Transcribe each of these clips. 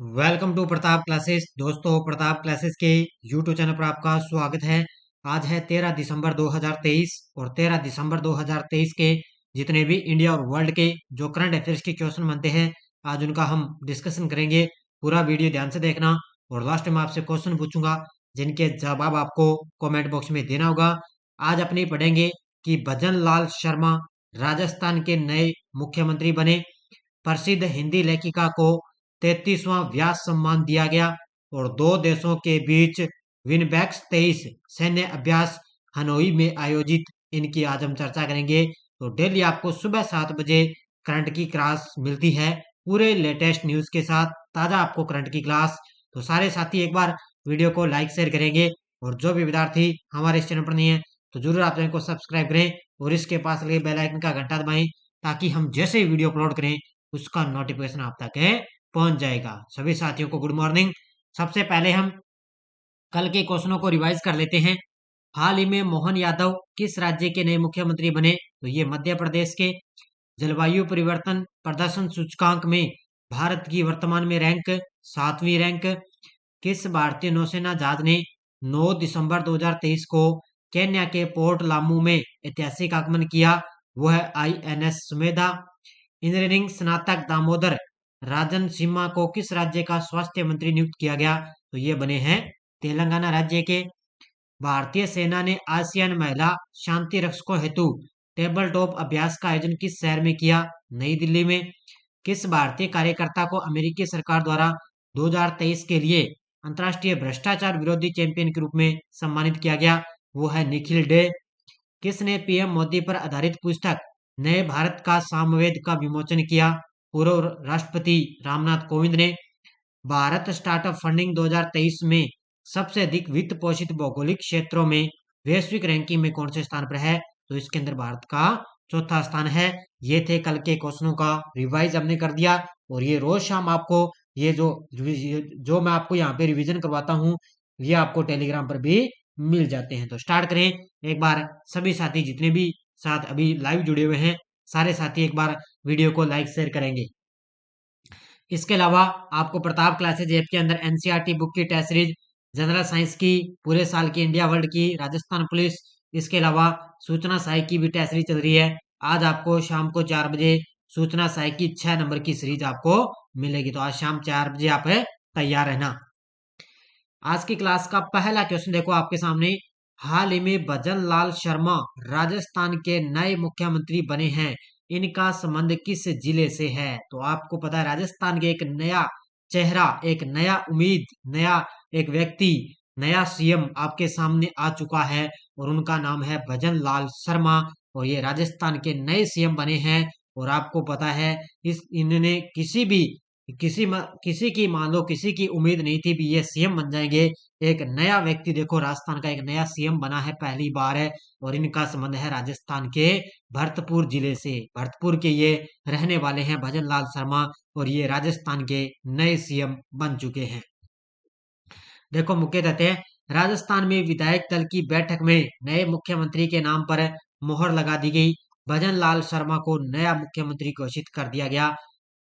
Welcome to Pratap Classes. दोस्तों, Pratap Classes के YouTube channel पर आपका स्वागत है। आज है 13 दिसंबर 2023 और 13 दिसंबर 2023 के जितने भी इंडिया और वर्ल्ड के जो करंट अफेयर्स के क्वेश्चन बनते हैं, आज उनका हम डिस्कशन करेंगे। पूरा वीडियो ध्यान से देखना और लास्ट में आपसे क्वेश्चन पूछूंगा जिनके जवाब आपको कमेंट बॉक्स में देना होगा। आज अपनी पढ़ेंगे कि भजन लाल शर्मा राजस्थान के नए मुख्यमंत्री बने। प्रसिद्ध हिंदी लेखिका को 33वां व्यास सम्मान दिया गया और दो देशों के बीच विनबैक्स 23 सैन्य अभ्यास हनोई में आयोजित। इनकी आज हम चर्चा करेंगे। तो डेली आपको सुबह 7 बजे करंट की क्लास मिलती है पूरे लेटेस्ट न्यूज के साथ, ताजा आपको करंट की क्लास। तो सारे साथी एक बार वीडियो को लाइक शेयर करेंगे और जो भी विद्यार्थी हमारे इस चैनल पर नहीं है तो जरूर आप चैनल को सब्सक्राइब करें और इसके पास लगे बेल आइकन का घंटा दबाएं ताकि हम जैसे ही वीडियो अपलोड करें उसका नोटिफिकेशन आप तक पहुंच जाएगा। सभी साथियों को गुड मॉर्निंग। सबसे पहले हम कल के क्वेश्चनों को रिवाइज कर लेते हैं। हाल ही में मोहन यादव किस राज्य के नए मुख्यमंत्री बने? तो ये मध्य प्रदेश के। जलवायु परिवर्तन प्रदर्शन सूचकांक में भारत की वर्तमान में रैंक 7वीं रैंक। किस भारतीय नौसेना जहाज ने 9 दिसंबर 2023 को केन्या के पोर्ट लामू में ऐतिहासिक आगमन किया? वो है INS सुमेधा। इंजीनियरिंग स्नातक दामोदर राजन सिम्हा को किस राज्य का स्वास्थ्य मंत्री नियुक्त किया गया? तो ये बने हैं तेलंगाना राज्य के। भारतीय सेना ने आसियान महिला शांति रक्षकों हेतु टेबल टॉप अभ्यास का आयोजन किस शहर में किया? नई दिल्ली में। किस भारतीय कार्यकर्ता को अमेरिकी सरकार द्वारा 2023 के लिए अंतर्राष्ट्रीय भ्रष्टाचार विरोधी चैंपियन के रूप में सम्मानित किया गया? वो है निखिल डे। किसने पीएम मोदी पर आधारित पुस्तक नए भारत का सामवेद का विमोचन किया? पूर्व राष्ट्रपति रामनाथ कोविंद ने। भारत स्टार्टअप फंडिंग 2023 में सबसे अधिक वित्त पोषित भौगोलिक क्षेत्रों में वैश्विक रैंकिंग में कौन से स्थान पर है? तो इसके अंदर भारत का चौथा स्थान है। ये थे कल के क्वेश्चनों का रिवाइज हमने कर दिया और ये रोज शाम आपको ये जो मैं आपको यहाँ पे रिवीजन करवाता हूँ ये आपको टेलीग्राम पर भी मिल जाते हैं। तो स्टार्ट करें एक बार। सभी साथी जितने भी साथ अभी लाइव जुड़े हुए हैं सारे साथी एक बार वीडियो को लाइक शेयर करेंगे। इसके अलावा आपको प्रताप क्लासेज ऐप के अंदर NCERT बुक की टेस्ट सीरीज, जनरल साइंस की पूरे साल की, इंडिया वर्ल्ड की, राजस्थान पुलिस, इसके अलावा सूचना सहायक की भी टेस्ट सीरीज चल रही है। आज आपको शाम को 4 बजे सूचना सहायक की 6 नंबर की सीरीज आपको मिलेगी। तो आज शाम 4 बजे आप तैयार रहना। आज की क्लास का पहला क्वेश्चन देखो आपके सामने। हाल ही में भजन लाल शर्मा राजस्थान के नए मुख्यमंत्री बने हैं। इनका संबंध किस जिले से है? तो आपको पता है राजस्थान के एक नया चेहरा, एक नया उम्मीद, नया एक व्यक्ति, नया CM आपके सामने आ चुका है और उनका नाम है भजन लाल शर्मा और ये राजस्थान के नए CM बने हैं। और आपको पता है इस इन्होंने किसी की मान लो किसी की उम्मीद नहीं थी भी ये CM बन जाएंगे। एक नया व्यक्ति देखो राजस्थान का एक नया CM बना है, पहली बार है और इनका संबंध है राजस्थान के भरतपुर जिले से। भरतपुर के ये रहने वाले हैं भजन लाल शर्मा और ये राजस्थान के नए CM बन चुके हैं। देखो मुख्य तथ्य है राजस्थान में विधायक दल की बैठक में नए मुख्यमंत्री के नाम पर मोहर लगा दी गई। भजन लाल शर्मा को नया मुख्यमंत्री घोषित कर दिया गया।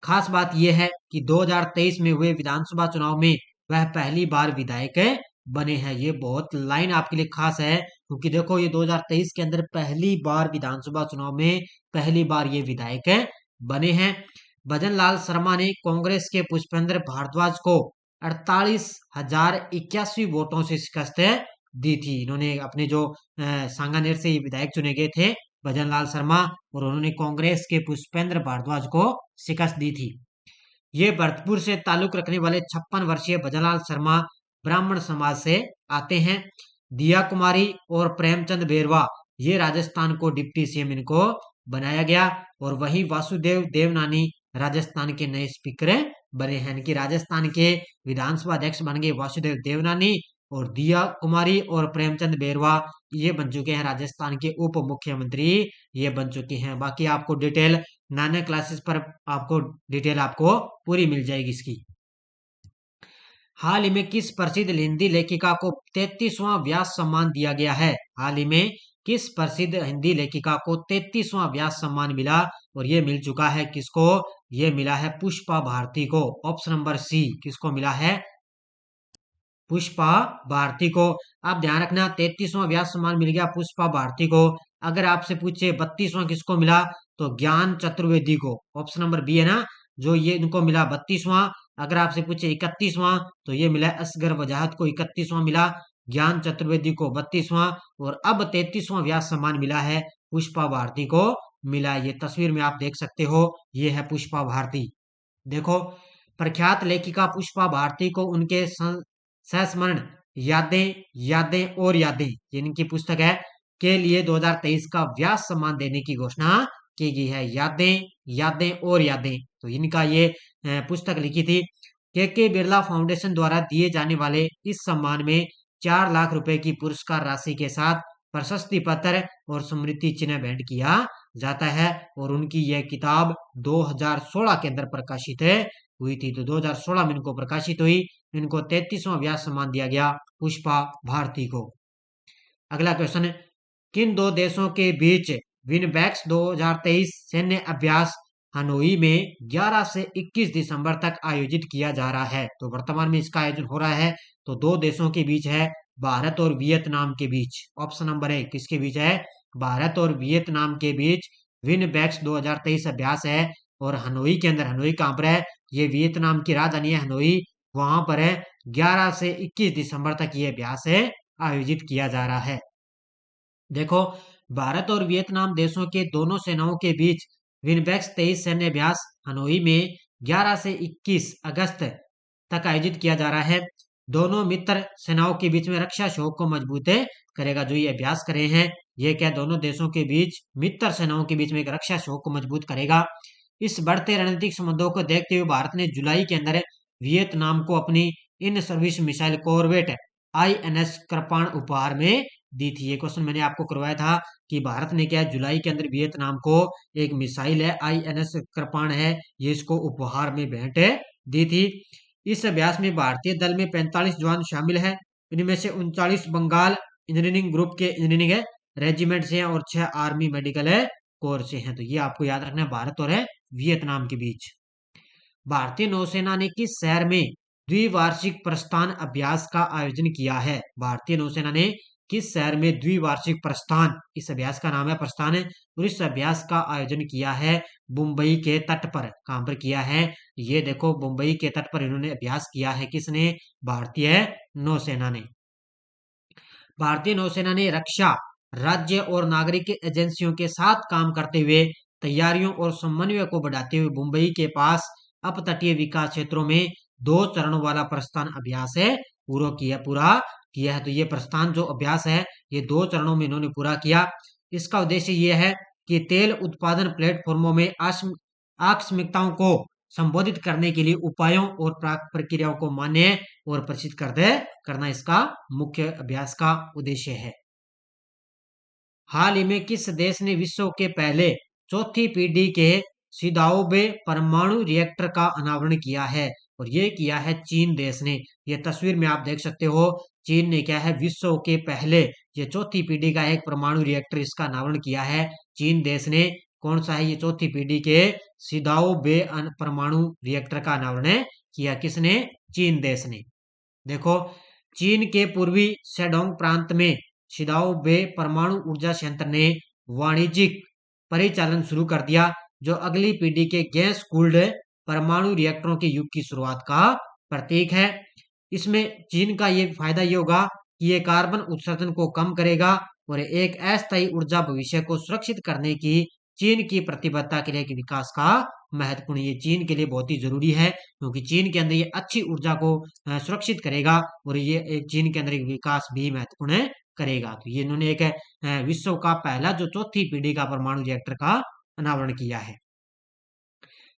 खास बात यह है कि 2023 में हुए विधानसभा चुनाव में वह पहली बार विधायक बने हैं। ये बहुत लाइन आपके लिए खास है क्योंकि देखो ये 2023 के अंदर पहली बार विधानसभा चुनाव में पहली बार ये विधायक बने हैं। भजन लाल शर्मा ने कांग्रेस के पुष्पेंद्र भारद्वाज को 48,081 वोटों से शिकस्त दी थी। इन्होंने अपने जो सांगानेर से विधायक चुने गए थे भजन लाल शर्मा और उन्होंने कांग्रेस के पुष्पेंद्र भारद्वाज को शिकस्त दी थी। ये भरतपुर से ताल्लुक रखने वाले 56 वर्षीय भजनलाल शर्मा ब्राह्मण समाज से आते हैं। दिया कुमारी और प्रेमचंद बेरवा ये राजस्थान को डिप्टी CM इनको बनाया गया और वहीं वासुदेव देवनानी राजस्थान के नए स्पीकर बने हैं। इनकी राजस्थान के विधानसभा अध्यक्ष बन गए वासुदेव देवनानी और दिया कुमारी और प्रेमचंद बेरवा ये बन चुके हैं राजस्थान के उप मुख्यमंत्री ये बन चुके हैं। बाकी आपको डिटेल नाना क्लासेस पर आपको डिटेल आपको पूरी मिल जाएगी इसकी। हाल ही में किस प्रसिद्ध हिंदी लेखिका को 33वां व्यास सम्मान दिया गया है? हाल ही में किस प्रसिद्ध हिंदी लेखिका को 33वां व्यास सम्मान मिला और ये मिल चुका है किसको? ये मिला है पुष्पा भारती को। ऑप्शन नंबर सी, किसको मिला है? पुष्पा भारती को। आप ध्यान रखना, 33वां व्यास सम्मान मिल गया पुष्पा भारती को। अगर आपसे पूछे 32वां किसको मिला, तो ज्ञान चतुर्वेदी को। ऑप्शन नंबर बी है ना, जो ये इनको मिला 32वां। अगर आपसे पूछे 31वां, तो ये मिला असगर वजाहत को 31वां मिला, ज्ञान चतुर्वेदी को 32वां, और अब 33वां व्यास सम्मान मिला है पुष्पा भारती को मिला। ये तस्वीर में आप देख सकते हो, ये है पुष्पा भारती। देखो, प्रख्यात लेखिका पुष्पा भारती को उनके संस्मरण यादें यादें और यादें, ये इनकी पुस्तक है, के लिए 2023 का व्यास सम्मान देने की घोषणा की गई है। यादें यादें और यादें, तो इनका ये पुस्तक लिखी थी। के बिरला फाउंडेशन द्वारा दिए जाने वाले इस सम्मान में 4 लाख रुपए की पुरस्कार राशि के साथ प्रशस्ति पत्र और स्मृति चिन्ह भेंट किया जाता है। और उनकी यह किताब 2016 के अंदर प्रकाशित हुई थी, तो 2016 में इनको प्रकाशित हुई। इनको 33वां व्यास सम्मान दिया गया पुष्पा भारती को। अगला क्वेश्चन, किन दो देशों के बीच विनबैक्स 2023 सैन्य अभ्यास हनोई में 11 से 21 दिसंबर तक आयोजित किया जा रहा है? तो वर्तमान में इसका आयोजन हो रहा है, तो दो देशों के बीच है, भारत और वियतनाम के बीच। ऑप्शन नंबर ए, किसके बीच है? भारत और वियतनाम के बीच विनबैक्स 2023 अभ्यास है। और हनोई के अंदर, हनोई कहां पर है? ये वियतनाम की राजधानी है हनोई, वहां पर है। 11 से 21 दिसंबर तक ये अभ्यास है आयोजित किया जा रहा है। देखो, भारत और वियतनाम देशों के दोनों सेनाओं के बीच विनबैक्स 23 सैन्य अभ्यास हनोई में 11 से 21 अगस्त तक आयोजित किया जा रहा है। दोनों मित्र सेनाओं के बीच में रक्षा सहयोग को मजबूत करेगा। जो ये अभ्यास कर रहे हैं, ये क्या दोनों देशों के बीच, मित्र सेनाओं के बीच में एक रक्षा सहयोग को मजबूत करेगा। इस बढ़ते रणनीतिक संबंधों को देखते हुए भारत ने जुलाई के अंदर वियतनाम को अपनी in service missile corvette INS कृपाण उपहार में दी थी। ये क्वेश्चन मैंने आपको करवाया था कि भारत ने क्या जुलाई के अंदर वियतनाम को एक मिसाइल है INS कृपाण है, ये इसको उपहार में भेंट दी थी। इस अभ्यास में भारतीय दल में 45 जवान शामिल है। इनमें से 39 बंगाल इंजीनियरिंग ग्रुप के इंजीनियरिंग रेजिमेंट से हैं और 6 आर्मी मेडिकल कोर से हैं। तो ये आपको याद रखना है, भारत और वियतनाम के बीच। भारतीय नौसेना ने किस शहर में द्विवार्षिक प्रस्थान अभ्यास का आयोजन किया है? भारतीय नौसेना ने किस शहर में द्विवार्षिक प्रस्थान, इस अभ्यास का नाम है प्रस्थान है, और इस अभ्यास का आयोजन किया है मुंबई के तट पर। कहां पर किया है? ये देखो, मुंबई के तट पर इन्होंने अभ्यास किया है। किसने? भारतीय नौसेना ने। भारतीय नौसेना ने रक्षा, राज्य और नागरिक एजेंसियों के साथ काम करते हुए तैयारियों और समन्वय को बढ़ाते हुए मुंबई के पास अपतटीय विकास क्षेत्रों में 2 चरणों वाला प्रस्थान अभ्यास है पूरा किया है। तो ये प्रस्थान जो अभ्यास है, ये 2 चरणों में इन्होंने पूरा किया। इसका उद्देश्य ये है कि तेल उत्पादन प्लेटफॉर्मों में आकस्मिकताओं को संबोधित करने के लिए उपायों और प्रक्रियाओं को मान्य और प्रसिद्ध करना इसका मुख्य अभ्यास का उद्देश्य है। हाल ही में किस देश ने विश्व के पहले चौथी पीढ़ी के सिदाओबे परमाणु रिएक्टर का अनावरण किया है? और ये किया है चीन देश ने। ये तस्वीर में आप देख सकते हो, चीन ने क्या है, विश्व के पहले ये चौथी पीढ़ी का एक परमाणु रिएक्टर, इसका अनावरण किया है चीन देश ने। कौन सा है? ये चौथी पीढ़ी के सिदाओबे परमाणु रिएक्टर का अनावरण किया। किसने? चीन देश ने। देखो, चीन के पूर्वी शेडोंग प्रांत में सिदाओबे परमाणु ऊर्जा संयंत्र ने वाणिज्यिक परिचालन शुरू कर दिया, जो अगली पीढ़ी के गैस कूल्ड परमाणु रिएक्टरों के युग की शुरुआत का प्रतीक है। इसमें चीन का ये फायदा ये होगा कि ये कार्बन उत्सर्जन को कम करेगा और एक अस्थायी ऊर्जा भविष्य को सुरक्षित करने की चीन की प्रतिबद्धता के लिए विकास का महत्वपूर्ण, ये चीन के लिए बहुत ही जरूरी है, क्योंकि चीन के अंदर ये अच्छी ऊर्जा को सुरक्षित करेगा और ये एक चीन के अंदर एक विकास भी महत्वपूर्ण करेगा। तो ये इन्होंने एक विश्व का पहला जो चौथी पीढ़ी का परमाणु रिएक्टर का अनावरण किया है।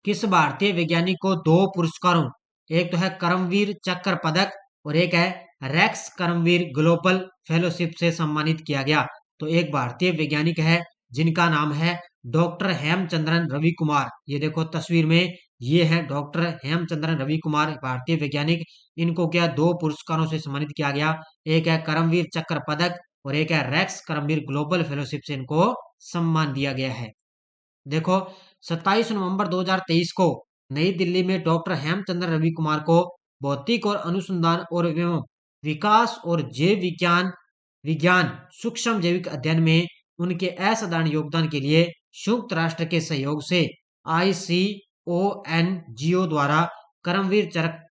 किस भारतीय वैज्ञानिक को 2 पुरस्कारों, एक तो है कर्मवीर चक्र पदक और एक है रेक्स कर्मवीर ग्लोबल फेलोशिप से सम्मानित किया गया? तो एक भारतीय वैज्ञानिक है जिनका नाम है डॉक्टर हेमचंद्रन रवि कुमार। ये देखो तस्वीर में, ये है डॉक्टर हेमचंद्रन रवि कुमार, भारतीय वैज्ञानिक। इनको क्या 2 पुरस्कारों से सम्मानित किया गया, एक है कर्मवीर चक्र पदक और एक है रेक्स कर्मवीर ग्लोबल फेलोशिप से इनको सम्मान दिया गया है। देखो, 27 नवंबर 2023 को नई दिल्ली में डॉक्टर हेमचंद्र रवि कुमार को भौतिक और अनुसंधान और एवं विकास और जैव विज्ञान विज्ञान सूक्ष्म जैविक अध्ययन में उनके असाधारण योगदान के लिए संयुक्त राष्ट्र के सहयोग से ICONGO द्वारा कर्मवीर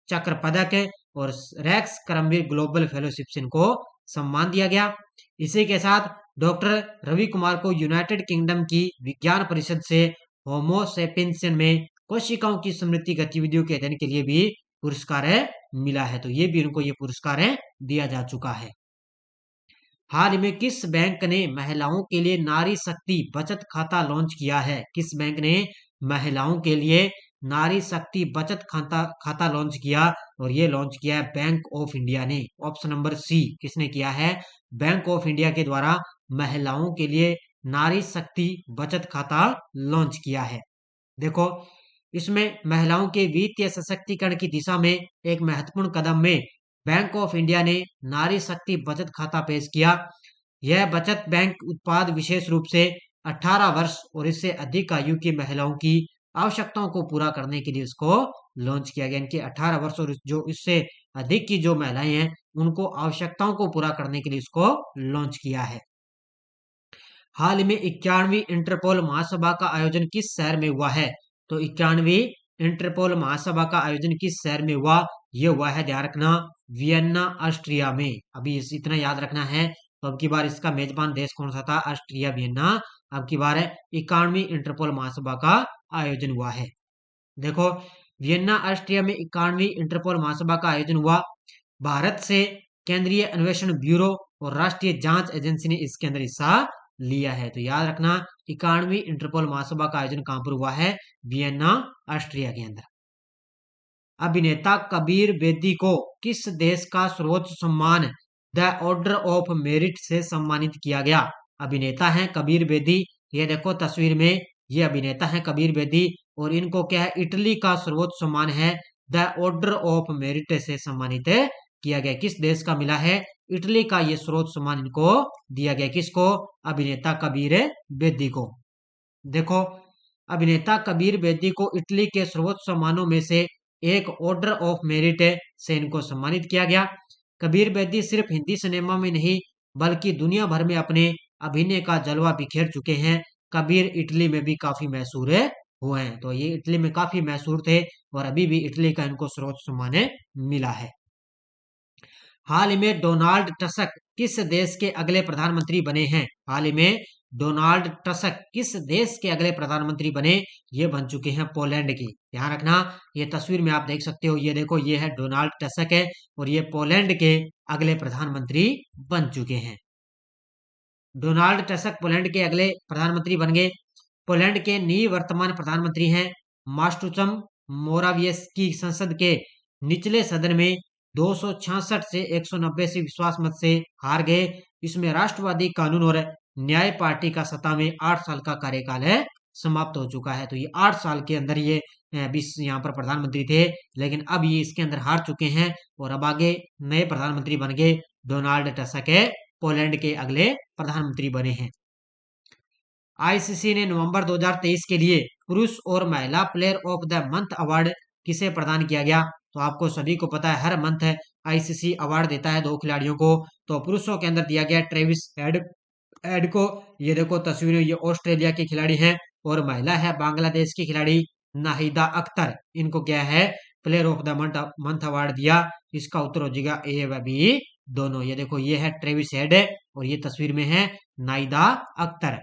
चक्र पदक और रेक्स कर्मवीर ग्लोबल फेलोशिप से इनको सम्मान दिया गया। इसी के साथ डॉक्टर रवि कुमार को यूनाइटेड किंगडम की विज्ञान परिषद से होमो सेपियंस में कोशिकाओं की समृद्धि गतिविधियों के अध्ययन के लिए भी पुरस्कार मिला है। तो ये भी उनको ये पुरस्कार दिया जा चुका है। हाल ही में किस बैंक ने महिलाओं के लिए नारी शक्ति बचत खाता लॉन्च किया है? किस बैंक ने महिलाओं के लिए नारी शक्ति बचत खाता लॉन्च किया? और ये लॉन्च किया है बैंक ऑफ इंडिया ने। ऑप्शन नंबर सी किसने किया है? बैंक ऑफ इंडिया के द्वारा महिलाओं के लिए नारी शक्ति बचत खाता लॉन्च किया है। देखो, इसमें महिलाओं के वित्तीय सशक्तिकरण की दिशा में एक महत्वपूर्ण कदम में बैंक ऑफ इंडिया ने नारी शक्ति बचत खाता पेश किया। यह बचत बैंक उत्पाद विशेष रूप से 18 वर्ष और इससे अधिक आयु की महिलाओं की आवश्यकताओं को पूरा करने के लिए इसको लॉन्च किया गया। इनके 18 वर्ष और जो इससे अधिक की जो महिलाएं हैं उनको आवश्यकताओं को पूरा करने के लिए इसको लॉन्च किया है। हाल ही में 91वीं इंटरपोल महासभा का आयोजन किस शहर में हुआ है? तो 91वीं इंटरपोल महासभा का आयोजन किस शहर में हुआ? ये हुआ है, ध्यान रखना, वियन्ना ऑस्ट्रिया में। अभी इतना याद रखना है। तो अब की बार इसका मेजबान देश कौन सा था? ऑस्ट्रिया वियन्ना। अब की बार 91वीं इंटरपोल महासभा का आयोजन हुआ है। देखो, वियन्ना ऑस्ट्रिया में 91वीं इंटरपोल महासभा का आयोजन हुआ। भारत से केंद्रीय अन्वेषण ब्यूरो और राष्ट्रीय जांच एजेंसी ने इसके अंदर हिस्सा लिया है। तो याद रखना, 91वीं इंटरपोल महासभा का आयोजन कहां पर हुआ है? वियन्ना ऑस्ट्रिया के अंदर। अभिनेता कबीर बेदी को किस देश का सर्वोच्च सम्मान द ऑर्डर ऑफ मेरिट से सम्मानित किया गया? अभिनेता हैं कबीर बेदी। ये देखो तस्वीर में, ये अभिनेता हैं कबीर बेदी और इनको क्या है? इटली का सर्वोच्च सम्मान है द ऑर्डर ऑफ मेरिट से सम्मानित किया गया। किस देश का मिला है? इटली का ये सर्वोच्च सम्मान इनको दिया गया। किसको? अभिनेता कबीर बेदी को। देखो, अभिनेता कबीर बेदी को इटली के सर्वोच्च सम्मानों में से एक ऑर्डर ऑफ मेरिट से इनको सम्मानित किया गया। कबीर बेदी सिर्फ हिंदी सिनेमा में नहीं बल्कि दुनिया भर में अपने अभिनय का जलवा बिखेर चुके हैं। कबीर इटली में भी काफी मशहूर हुए हैं। तो ये इटली में काफी मशहूर थे और अभी भी इटली का इनको सर्वोच्च सम्मान मिला है। हाल ही में डोनाल्ड टस्क किस देश के अगले प्रधानमंत्री बने हैं? हाल ही में डोनाल्ड टस्क किस देश के अगले प्रधानमंत्री बने? ये बन चुके हैं पोलैंड की। ध्यान रखना, ये तस्वीर में आप देख सकते हो, ये देखो, ये है डोनाल्ड टस्क है और ये पोलैंड के अगले प्रधानमंत्री बन चुके हैं। डोनाल्ड टस्क पोलैंड के अगले प्रधानमंत्री बन गए। पोलैंड के निवर्तमान प्रधानमंत्री हैं मास्टुचम मोरावियस्की। संसद के निचले सदन में 266 से 190 से विश्वास मत से हार गए। इसमें राष्ट्रवादी कानून और न्याय पार्टी का सत्ता में 8 साल का कार्यकाल समाप्त हो चुका है। तो ये 8 साल के अंदर ये यहाँ पर प्रधानमंत्री थे, लेकिन अब ये इसके अंदर हार चुके हैं और अब आगे नए प्रधानमंत्री बन गए। डोनाल्ड टस्क पोलैंड के अगले प्रधानमंत्री बने हैं। आईसीसी ने नवंबर 2023 के लिए पुरुष और महिला player of the month award किसे प्रदान किया गया? तो आपको सभी को पता है, हर मंथ आईसीसी अवार्ड देता है 2 खिलाड़ियों को। तो पुरुषों के अंदर दिया गया ट्रेविस हेड को। ये देखो तस्वीरें, ये ऑस्ट्रेलिया के खिलाड़ी हैं और महिला है बांग्लादेश की खिलाड़ी नाहिदा अख्तर। इनको क्या है? Player of the month award दिया। इसका उत्तर हो जाएगा ए व बी दोनों। ये देखो, ये है ट्रेविस हेड और ये तस्वीर में है Nahida Akhtar.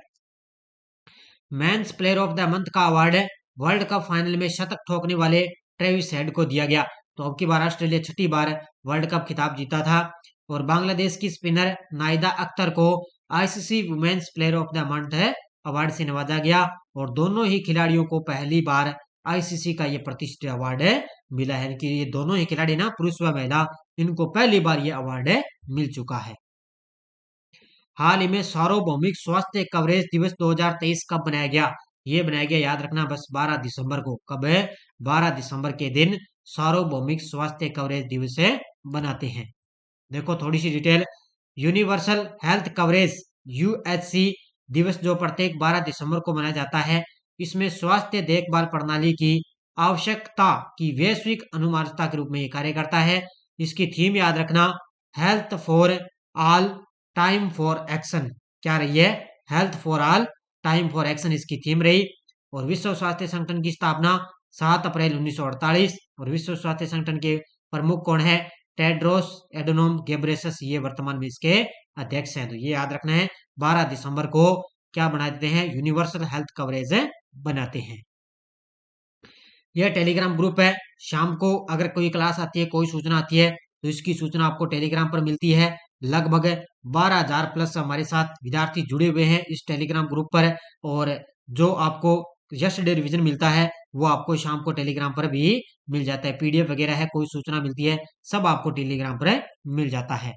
Men's player of the month का अवार्ड वर्ल्ड कप फाइनल में शतक ठोकने वाले ट्रेविस हेड को दिया गया। तो अब की बार ऑस्ट्रेलिया 6ठी बार वर्ल्ड कप खिताब जीता था और बांग्लादेश की स्पिनर नाहिदा अख्तर को ICC women's player of the month award से नवाजा गया और दोनों ही खिलाड़ियों को पहली बार आईसीसी का ये प्रतिष्ठित अवार्ड मिला है कि ये दोनों ही खिलाड़ी ना, पुरुष व महिला, इनको पहली बार ये अवार्ड मिल चुका है। हाल ही में सार्वभौमिक स्वास्थ्य कवरेज दिवस 2023 कब बनाया गया? ये बनाया गया, याद रखना, बस 12 दिसंबर को। कब है? 12 दिसंबर के दिन सार्वभौमिक स्वास्थ्य कवरेज दिवस बनाते हैं। देखो थोड़ी सी detail, universal health coverage UHC दिवस जो प्रत्येक 12 दिसंबर को मनाया जाता है। इसमें स्वास्थ्य देखभाल प्रणाली की आवश्यकता की वैश्विक अनुमानता के रूप में ये कार्य करता है। इसकी थीम याद रखना, health for all time for action. क्या रही है? Health for all time for action इसकी थीम रही। और विश्व स्वास्थ्य संगठन की स्थापना 7 अप्रैल 1948। और विश्व स्वास्थ्य संगठन के प्रमुख कौन है? टेड्रोस एडोनोम गेब्रेसस, ये वर्तमान में इसके अध्यक्ष हैं। तो ये याद रखना है, 12 दिसंबर को क्या बना देते हैं? यूनिवर्सल हेल्थ कवरेज बनाते हैं। यह टेलीग्राम ग्रुप है। शाम को अगर कोई क्लास आती है, कोई सूचना आती है, तो इसकी सूचना आपको टेलीग्राम पर मिलती है। लगभग 12,000 प्लस हमारे साथ विद्यार्थी जुड़े हुए हैं इस टेलीग्राम ग्रुप पर। और जो आपको यस्टरडे रिवीजन मिलता है वो आपको शाम को टेलीग्राम पर भी मिल जाता है। पीडीएफ वगैरह है, कोई सूचना मिलती है, सब आपको टेलीग्राम पर मिल जाता है।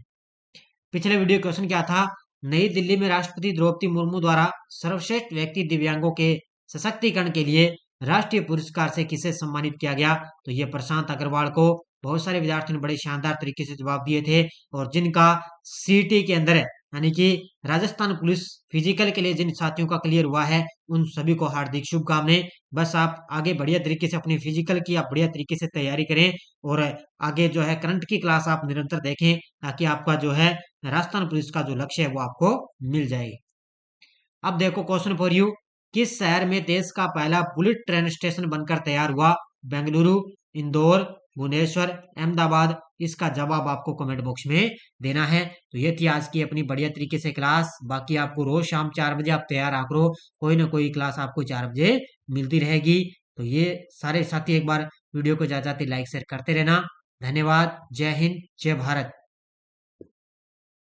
पिछले वीडियो क्वेश्चन क्या था? नई दिल्ली में राष्ट्रपति द्रौपदी मुर्मू द्वारा सर्वश्रेष्ठ व्यक्ति दिव्यांगों के सशक्तिकरण के लिए राष्ट्रीय पुरस्कार से किसे सम्मानित किया गया? तो ये प्रशांत अग्रवाल को। बहुत सारे विद्यार्थियों ने बड़े शानदार तरीके से जवाब दिए थे। और जिनका सीटी के अंदर यानी कि राजस्थान पुलिस फिजिकल के लिए जिन साथियों का क्लियर हुआ है, उन सभी को हार्दिक शुभकामनाएं। बस आप आगे बढ़िया तरीके से अपनी फिजिकल की आप बढ़िया तरीके से तैयारी करें और आगे जो है करंट की क्लास आप निरंतर देखें, ताकि आपका जो है राजस्थान पुलिस का जो लक्ष्य है वो आपको मिल जाए। अब देखो क्वेश्चन फॉर यू, किस शहर में देश का पहला बुलेट ट्रेन स्टेशन बनकर तैयार हुआ? बेंगलुरु, इंदौर, भुवनेश्वर, अहमदाबाद। इसका जवाब आपको कमेंट बॉक्स में देना है। तो ये थी आज की अपनी बढ़िया तरीके से क्लास। बाकी आपको रोज शाम 4 बजे आप तैयार आ करो, कोई ना कोई क्लास आपको 4 बजे मिलती रहेगी। तो ये सारे साथी एक बार वीडियो को ज्यादा लाइक शेयर करते रहना। धन्यवाद। जय हिंद, जय भारत।